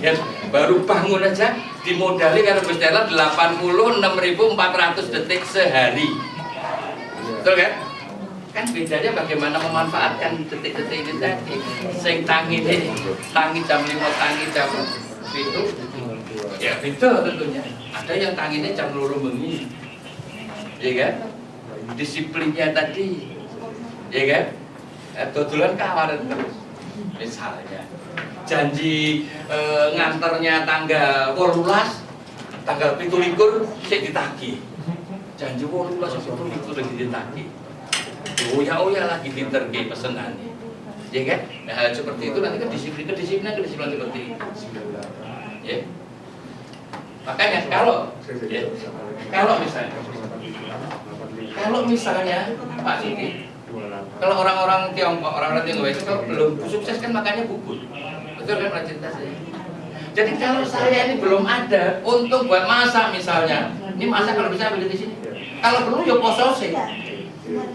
Lihat, baru bangun aja dimodali karo Gus Tela 86.400 detik sehari. Betul kan? Kan bedanya bagaimana memanfaatkan detik-detik ini tadi. Sing tangi jam 5, tangi jam 7. Ya beda tentunya. Ada yang tanginya jam 2 bengi. Ya kan? Disiplinnya tadi. Ya kan? Dodolan kawaran terus. Misalnya janji nganternya tanggal 18, tanggal 17 sik ditagih. Janji 18 17 lagi ditagih. Oya lagi diterke pesenane. Ya kan? Nah, hal seperti itu nanti kan kedisiplinan seperti itu. Ya. Makanya kalau misalnya Pak Siti, kalau orang-orang Tiongkok, orang-orang Tiongkok itu kalau belum sukses kan makanya gugur. Betul kan Pak Cinta saya? Jadi kalau saya ini belum ada untuk buat masak misalnya, ini masak kalau bisa beli di sini. Kalau perlu ya poso sih.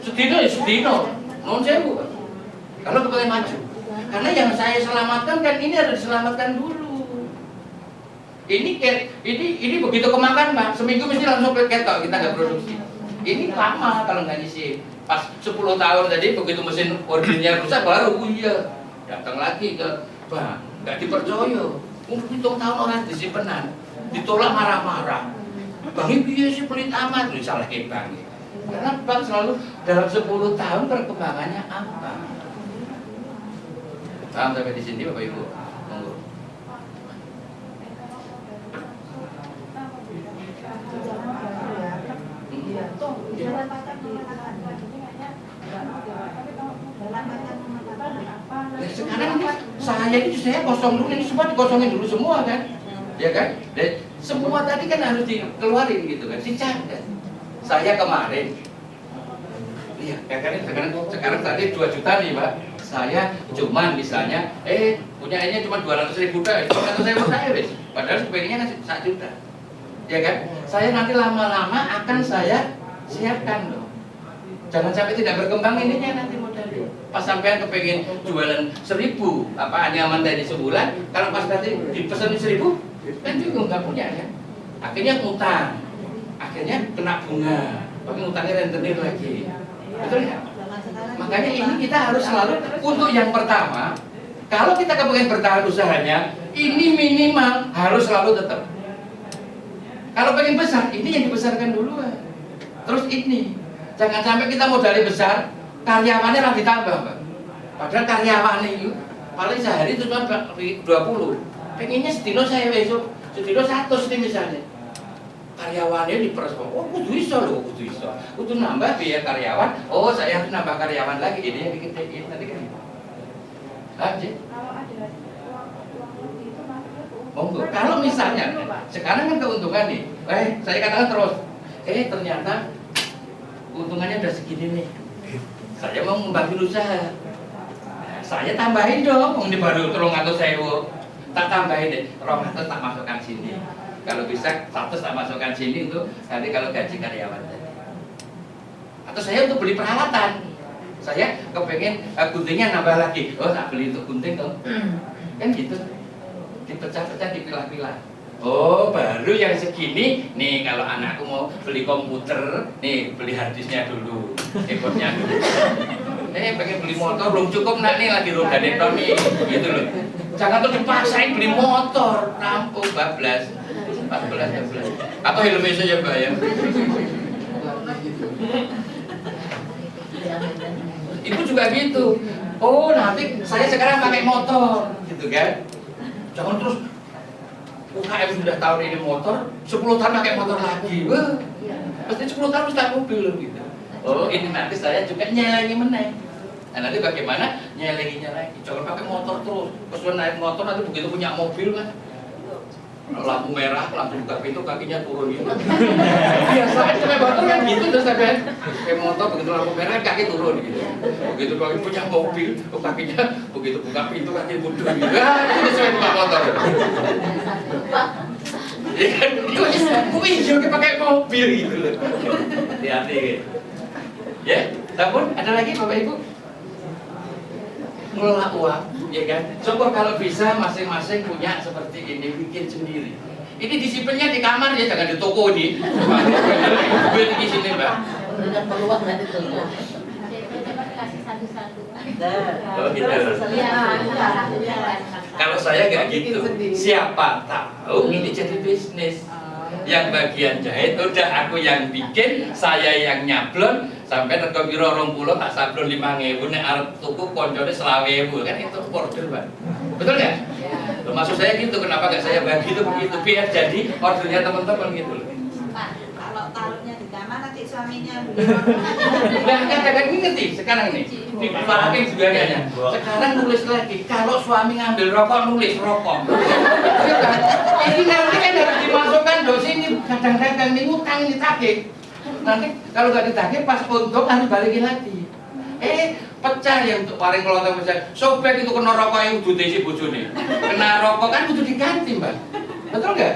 Sedino, non sewu. Kalau kepengen maju, karena yang saya selamatkan kan ini harus diselamatkan dulu. Ini begitu kemakan Pak, seminggu mesti langsung ketok kita nggak produksi. Ini lama kalau nggak ngisi. Pas 10 tahun tadi begitu mesin ordinnya rusak baru datang lagi ke Bang, nggak dipercaya. Hitung tahun orang disimpenan, ditolak marah-marah. Bang ini sih pelit amat, disalahin Bang. Karena Bang selalu dalam 10 tahun perkembangannya apa? Paham sampai di sini Bapak Ibu? Monggo. Nah, sekarang ini saya kosong dulu, ini semua dikosongin dulu semua kan, ya kan? Dan semua tadi kan harus dikeluarin gitu kan, dicatat. Saya kemarin, iya, sekarang tadi 2 juta nih Pak. Saya cuman misalnya, punyanya cuma 200.000 dah, 200.000 saya wes. Padahal sebenarnya kan 1 juta, ya kan? Saya nanti lama-lama akan saya siapkan loh. Jangan sampai tidak berkembang ininya nanti modalnya. Pas sampean kepengen jualan 1.000 anyaman tadi sebulan, kalau pas nanti dipesan 1.000 kan juga nggak punya kan. Akhirnya utang, akhirnya kena bunga, tapi utangnya rentenir lagi. Betul ya? Makanya ini kita harus selalu untuk yang pertama, kalau kita kepengen bertahan usahanya, ini minimal harus selalu tetap. Kalau pengen besar, ini yang dibesarkan duluan. Terus ini, jangan sampai kita modalnya besar, karyawannya lagi ditambah, Pak. Padahal karyawannya itu paling sehari itu cuma 20. Pengennya setino saya besok, setino 100 nih misalnya. Karyawannya diperes, kudu iso loh, kudu nambah biaya karyawan. Oh, saya harus nambah karyawan lagi, ini yang diketekin nanti kan. Aja. Monggo. Kalau misalnya, sekarang kan keuntungan nih. Saya katakan terus, ternyata keuntungannya udah segini nih. Saya mau membangun usaha. Saya tambahin dong, ini baru 300.000. Tak tambahin deh, 200 tak masukkan sini. Kalau bisa 100 tak masukkan sini untuk nanti kalau gaji karyawan tadi. Atau saya untuk beli peralatan. Saya kepengen guntingnya nambah lagi. Oh, tak beli untuk gunting dong. Kan gitu. Dipecah-pecah, dipilah-pilah. Oh, baru yang segini. Nih kalau anakku mau beli komputer, nih beli harddisknya dulu, keyboardnya dulu. Pengen beli motor belum cukup nak nih lagi roda deton nih, gitu loh. Jangan tuh dipaksain beli motor, rampung 14. Atau helmnya saja Mbak ya. Ibu juga gitu. Oh, nanti saya sekarang pakai motor, gitu kan? Jangan terus UKM sudah tahun ini motor, 10 tahun pakai motor lagi. Wah, pasti 10 tahun harus mobil gitu. Oh, ini nanti saya juga nyelengi meneng. Nah, nanti bagaimana nyelenginya lagi? Jangan pakai motor terus. Pas naik motor nanti begitu punya mobil kan, lampu merah, lampu buka pintu kakinya turun gitu. Biasa aja kayak motor kan gitu terus sampai kayak motor begitu lampu merah kaki turun gitu. Begitu kaki punya mobil, kakinya begitu buka pintu kaki mundur gitu. Itu sampai buka motor. Ya kan, kok pakai mobil gitu loh. Hati-hati gitu. Ya, namun ada lagi Bapak Ibu ngelola uang. ya kan? Coba kalau bisa masing-masing punya seperti ini, bikin sendiri. Ini disiplinnya di kamar ya, jangan di toko nih. Gue di sini mbak. Dengan peluang nanti tuh. Kasih satu-satu. Oh gitu. Kalau saya nggak gitu, siapa tahu ini jadi bisnis. Yang bagian jahit udah aku yang bikin, saya yang nyablon, sampai rego piro 20 tak sablon 5.000, nek arep tuku koncone 20.000 kan itu order, Pak. Betul nggak? Loh, maksud saya gitu, kenapa nggak saya bagi itu begitu biar jadi ordernya teman-teman gitu loh. Pak, kalau taruhnya di kamar nanti suaminya beli Nah, kadang-kadang ini ngerti sekarang ini di Pak Hakim juga kayaknya. Sekarang nulis lagi, kalau suami ngambil rokok nulis rokok. Ya kan? Ini nanti kan harus dimasukkan dosi ini kadang-kadang ini utang ini tagih. Nanti kalau nggak ditagih pas untung harus balikin lagi. Pecah yang untuk paling kelontong pecah. Sobek itu kena rokok yang udah desi bojone. Kena rokok kan butuh diganti, Mbak. Betul nggak?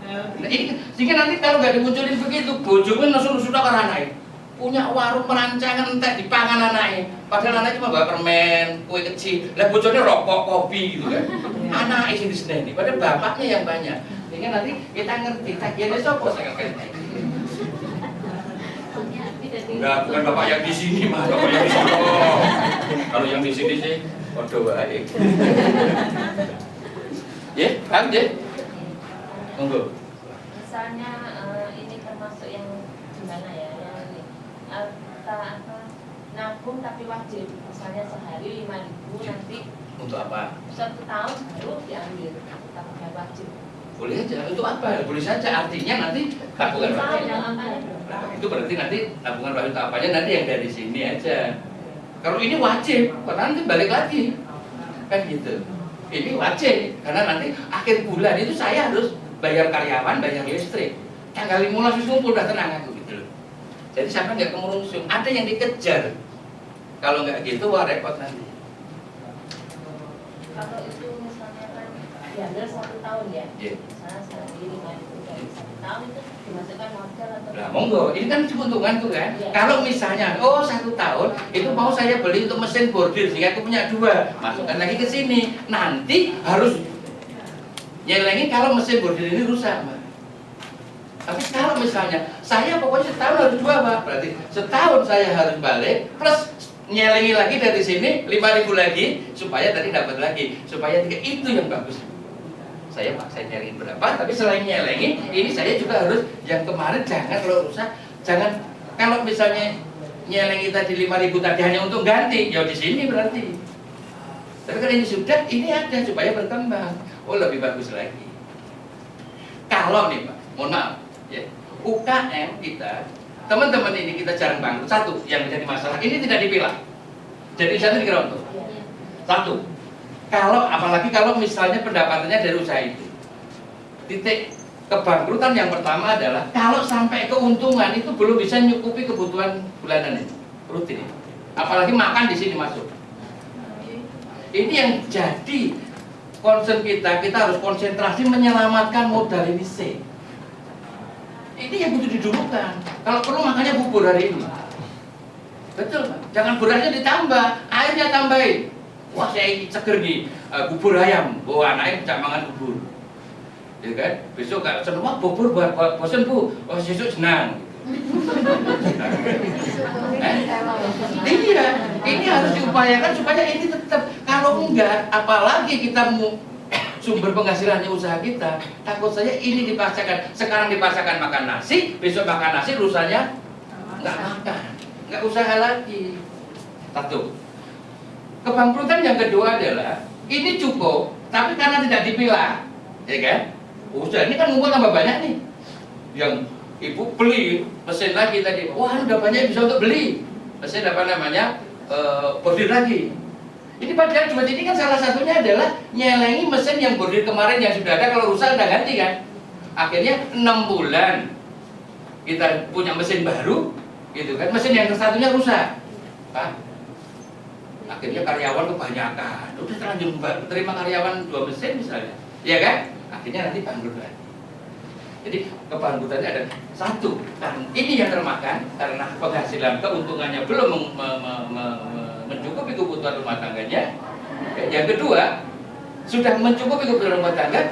Nah, ini sehingga nanti kalau nggak dimunculin begitu, bojomu nusul-nusul ke anaknya. Punya warung perancangan entek dipangan anaknya. Padahal anaknya cuma bawa permen, kue kecil. Lah bojone rokok, kopi gitu kan. Anaknya sing diseneni, padahal bapaknya yang banyak. Sehingga nanti kita ngerti tagihannya sopo saya ngerti. Enggak, bukan bapak yang di sini mah, bapak yang di sono. Kalau yang di sini sih, waduh baik. Ya, paham ya? Monggo. Misalnya ini termasuk yang gimana ya, yang nabung tapi wajib, misalnya sehari 5.000 nanti Untuk apa? 1 tahun baru diambil, tabungan wajib. Boleh aja, untuk apa? Boleh saja, artinya nanti tabungan wajib. Nah, itu berarti nanti tabungan wajib apanya nanti yang dari sini aja. Kalau ini wajib, nanti balik lagi. Kan gitu. Ini wajib, karena nanti akhir bulan itu saya harus bayar karyawan, bayar listrik. Tanggal 15 itu ngumpul udah tenang aku gitu loh. Jadi sampai nggak kemerungsung. Ada yang dikejar. Kalau nggak gitu, wah repot nanti. Kalau itu misalnya kan diambil 1 tahun ya, Yeah. misalnya sehari 5.000 dari 1 tahun itu dimasukkan modal atau Nah, monggo, ini kan keuntungan tuh kan. Iya. Kalau misalnya, 1 tahun itu mau saya beli untuk mesin bordir sehingga aku punya 2, masukkan lagi ke sini. Nanti harus nyelengi kalau mesin bordir ini rusak, Mbak. Tapi kalau misalnya saya pokoknya setahun harus 2, Pak. Berarti setahun saya harus balik plus nyelengi lagi dari sini 5.000 lagi supaya tadi dapat lagi supaya 3 itu yang bagus. Saya paksa nyelengin berapa, tapi selain nyelengi ini saya juga harus yang kemarin jangan kalau rusak, jangan kalau misalnya nyelengi tadi 5.000 tadi hanya untuk ganti, ya di sini berarti. Tapi kalau ini sudah, ini ada supaya berkembang. Oh lebih bagus lagi. Kalau nih Pak, mohon maaf, ya, UKM kita, teman-teman ini kita jarang bangkrut. Satu yang menjadi masalah, ini tidak dipilah. Jadi satu dikira untuk. Satu, kalau apalagi kalau misalnya pendapatannya dari usaha itu. Titik kebangkrutan yang pertama adalah kalau sampai keuntungan itu belum bisa nyukupi kebutuhan bulanan ini, rutin. Apalagi makan di sini masuk. Ini yang jadi concern kita harus konsentrasi menyelamatkan modal ini C. Ini yang butuh didulukan. Kalau perlu makanya bubur hari ini. Betul, Pak. Jangan berasnya ditambah, airnya tambahin. Wah, saya seger nih, bubur ayam. Oh, anaknya bisa makan bubur. Ya kan? Besok kalau seneng, wah bubur bosen Bu. Oh, besok senang. Iya, ini harus diupayakan supaya ini tetap. Kalau enggak, apalagi kita mau sumber penghasilannya usaha kita, takut saja ini dipaksakan. Sekarang dipaksakan makan nasi, besok makan nasi, lusanya nggak makan, nggak usaha lagi. Satu. Kebangkrutan yang kedua adalah ini cukup, tapi karena tidak dipilah, ya kan? Usaha ini kan ngumpul tambah banyak nih. Yang ibu beli mesin lagi tadi, wah udah banyak bisa untuk beli mesin apa namanya bordir lagi. Ini padahal cuma ini kan salah satunya adalah nyelengi mesin yang bordir kemarin yang sudah ada, kalau rusak udah ganti kan. Akhirnya 6 bulan kita punya mesin baru, gitu kan? Mesin yang satunya rusak, Pak. Akhirnya karyawan kebanyakan, udah terlanjur terima karyawan 2 mesin misalnya, ya kan? Akhirnya nanti bangkrut lagi. Jadi kebangkrutannya ada satu, kan ini yang termakan karena penghasilan keuntungannya belum mencukupi kebutuhan rumah tangganya. Yang kedua, sudah mencukupi kebutuhan rumah tangga,